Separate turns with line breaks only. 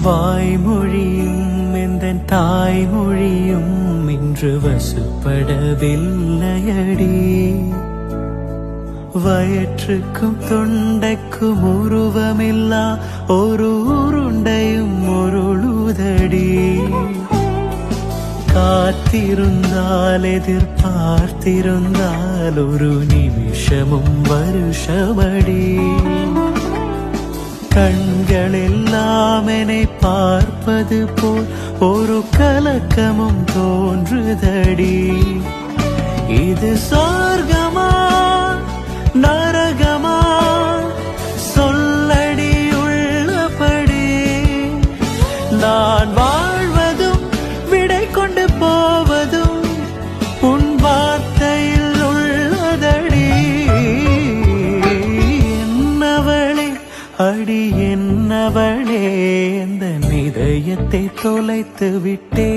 வாய்மொழியும் எந்தன் தாய்மொழியும் இன்று வசுப்படவில்லையடி. வயிற்றுக்கும் தொண்டைக்கும் உருவமில்லா ஒரு உருண்டையும் உருளுதடி. காத்திருந்தால் எதிர்பார்த்திருந்தால் ஒரு நிமிஷமும் வருஷமடி. கண்கள் எல்லாம் என்னை பார்ப்பது போல் ஒரு கலக்கமும் தோன்றுதடி. இது சொர்க்கமா நரகமா சொல்லடி உள்ளபடி. நான் வாழ்வதும் விடை கொண்டு போவதும் உன் வார்த்தையில் உள்ளதடி. என்னவளே அடி என்னவளே இந்த இதயத்தை தொலைத்து விட்டே.